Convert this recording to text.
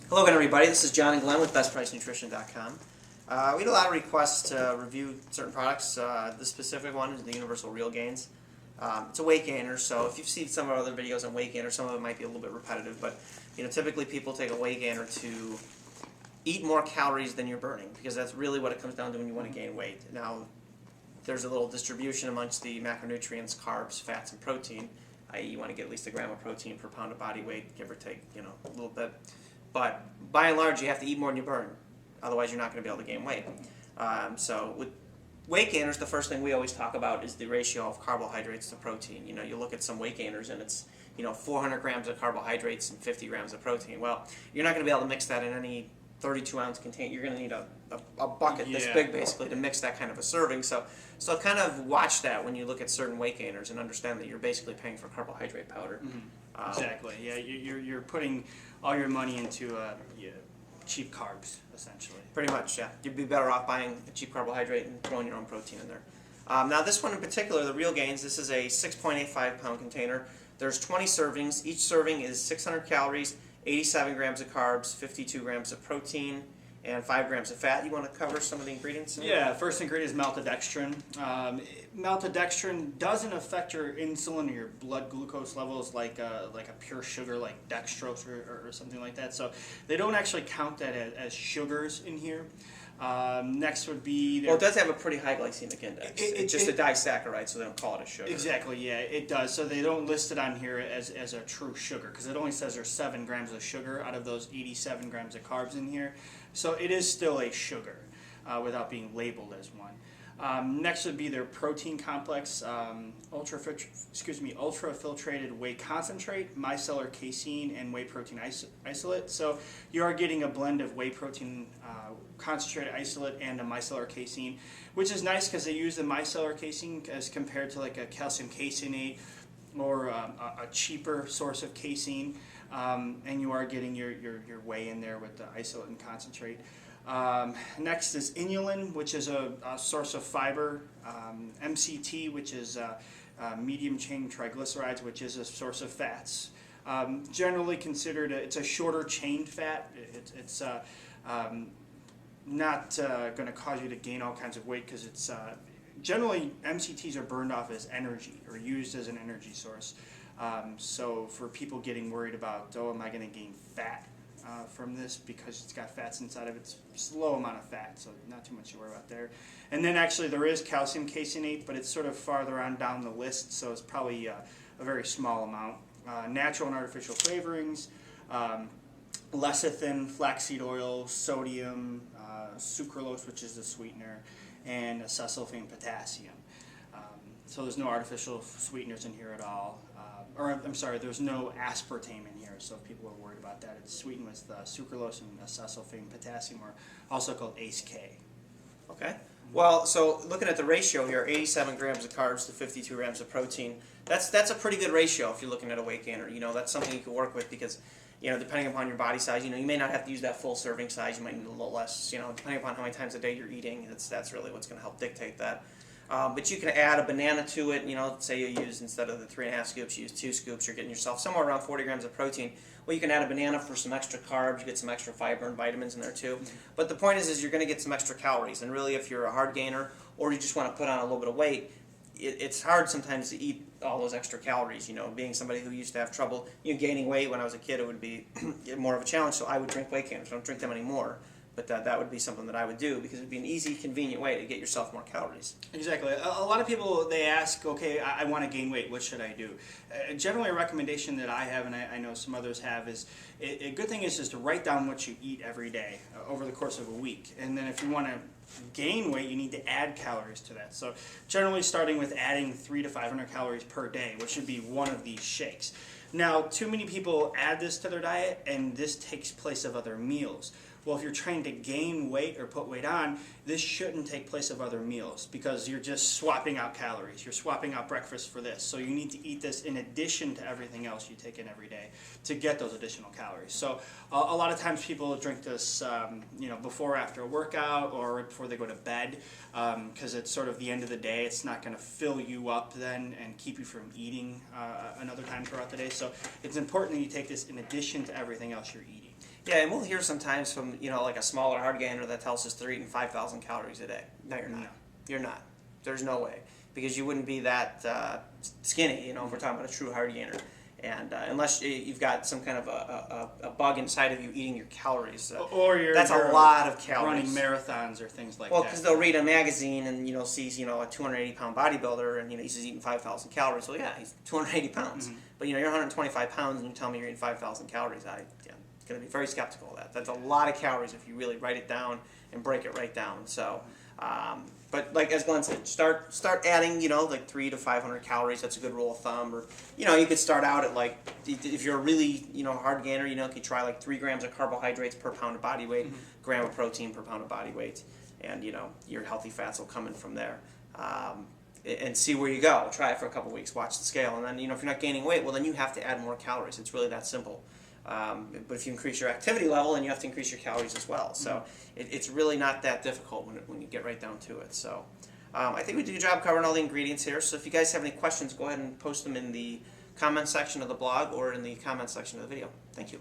Hello again, everybody. This is John and Glenn with BestPriceNutrition.com. We had a lot of requests to review certain products. The specific one is the Universal Real Gains. It's a weight gainer, so if you've seen some of our other videos on weight gainer, some of it might be a little bit repetitive, but typically people take a weight gainer to eat more calories than you're burning, because that's really what it comes down to when you want to gain weight. Now, there's a little distribution amongst the macronutrients, carbs, fats, and protein, i.e. you want to get at least a gram of protein per pound of body weight, give or take, a little bit. But by and large, you have to eat more than you burn. Otherwise, you're not going to be able to gain weight. So with weight gainers, the first thing we always talk about is the ratio of carbohydrates to protein. You look at some weight gainers and it's 400 grams of carbohydrates and 50 grams of protein. Well, you're not going to be able to mix that in any 32-ounce container. You're going to need a bucket this big, basically, to mix that kind of a serving. So kind of watch that when you look at certain weight gainers and understand that you're basically paying for carbohydrate powder. Mm-hmm. Exactly. Yeah, you're putting all your money into cheap carbs, essentially. Pretty much, yeah. You'd be better off buying a cheap carbohydrate and throwing your own protein in there. Now, this one in particular, the Real Gains, this is a 6.85 pound container. There's 20 servings. Each serving is 600 calories, 87 grams of carbs, 52 grams of protein, and 5 grams of fat. You want to cover some of the ingredients? Yeah, first ingredient is maltodextrin. Maltodextrin doesn't affect your insulin or your blood glucose levels like a pure sugar like dextrose or something like that. So they don't actually count that as sugars in here. Next would be... Well, it does have a pretty high glycemic index. It's just a disaccharide, so they don't call it a sugar. Exactly, yeah, it does. So they don't list it on here as a true sugar, because it only says there's 7 grams of sugar out of those 87 grams of carbs in here. So it is still a sugar without being labeled as one. Next would be their protein complex, ultra-filtrated whey concentrate, micellar casein, and whey protein isolate. So you are getting a blend of whey protein concentrated isolate and a micellar casein, which is nice because they use the micellar casein as compared to like a calcium caseinate or a cheaper source of casein, and you are getting your whey in there with the isolate and concentrate. Next is inulin, which is a source of fiber, MCT, which is medium chain triglycerides, which is a source of fats. Generally considered, it's a shorter chain fat. It's not going to cause you to gain all kinds of weight, because it's generally MCTs are burned off as energy or used as an energy source. So for people getting worried about, am I going to gain fat from this because it's got fats inside of it, it's a low amount of fat, so not too much to worry about there. And then actually there is calcium caseinate, but it's sort of farther on down the list, so it's probably a very small amount. Natural and artificial flavorings, lecithin, flaxseed oil, sodium, sucralose, which is the sweetener, and acesulfame potassium. So there's no artificial sweeteners in here at all. There's no aspartame in here, so if people are worried about that, it's sweetened with sucralose and acesulfame potassium, or also called ACE-K. Okay. Well, so looking at the ratio here, 87 grams of carbs to 52 grams of protein, that's a pretty good ratio if you're looking at a weight gainer. That's something you can work with, because depending upon your body size, you may not have to use that full serving size. You might need a little less, depending upon how many times a day you're eating. That's really what's going to help dictate that. But you can add a banana to it. Say you use, instead of the 3.5 scoops, you use 2 scoops. You're getting yourself somewhere around 40 grams of protein. Well, you can add a banana for some extra carbs. You get some extra fiber and vitamins in there too. But the point is you're going to get some extra calories. And really, if you're a hard gainer or you just want to put on a little bit of weight, it's hard sometimes to eat all those extra calories. Being somebody who used to have trouble gaining weight when I was a kid, it would be more of a challenge. So I would drink weight gainers. I don't drink them anymore. But that would be something that I would do, because it would be an easy, convenient way to get yourself more calories. Exactly. A lot of people, they ask, okay, I want to gain weight, what should I do? Generally, a recommendation that I have, and I know some others have, is a good thing is just to write down what you eat every day over the course of a week. And then if you want to gain weight, you need to add calories to that. So generally starting with adding 300 to 500 calories per day, which should be one of these shakes. Now, too many people add this to their diet, and this takes place of other meals. Well, if you're trying to gain weight or put weight on, this shouldn't take place of other meals, because you're just swapping out calories. You're swapping out breakfast for this. So you need to eat this in addition to everything else you take in every day to get those additional calories. So a lot of times people drink this before or after a workout, or right before they go to bed, because it's sort of the end of the day. It's not going to fill you up then and keep you from eating another time throughout the day. So it's important that you take this in addition to everything else you're eating. Yeah, and we'll hear sometimes from, like a smaller hard gainer that tells us they're eating 5,000 calories a day. No, you're not. No. You're not. There's no way. Because you wouldn't be that skinny, if we're talking about a true hard gainer. And unless you've got some kind of a bug inside of you eating your calories. Or that's you're a lot of calories. running marathons or things like Well, that. because they'll read a magazine and, sees, a 280-pound bodybuilder and, he's eating 5,000 calories. Well, yeah, he's 280 pounds. Mm-hmm. But, you're 125 pounds and you tell me you're eating 5,000 calories. I'm going to be very skeptical of that. That's a lot of calories if you really write it down and break it right down. So, but like as Glenn said, start adding, like 300 to 500 calories. That's a good rule of thumb. Or, you could start out at like, if you're a really, hard gainer, you could try like 3 grams of carbohydrates per pound of body weight, gram of protein per pound of body weight, and your healthy fats will come in from there. And see where you go. Try it for a couple weeks. Watch the scale, and then if you're not gaining weight, well then you have to add more calories. It's really that simple. But if you increase your activity level, then you have to increase your calories as well. So it's really not that difficult when you get right down to it. So I think we did a good job covering all the ingredients here. So if you guys have any questions, go ahead and post them in the comment section of the blog or in the comment section of the video. Thank you.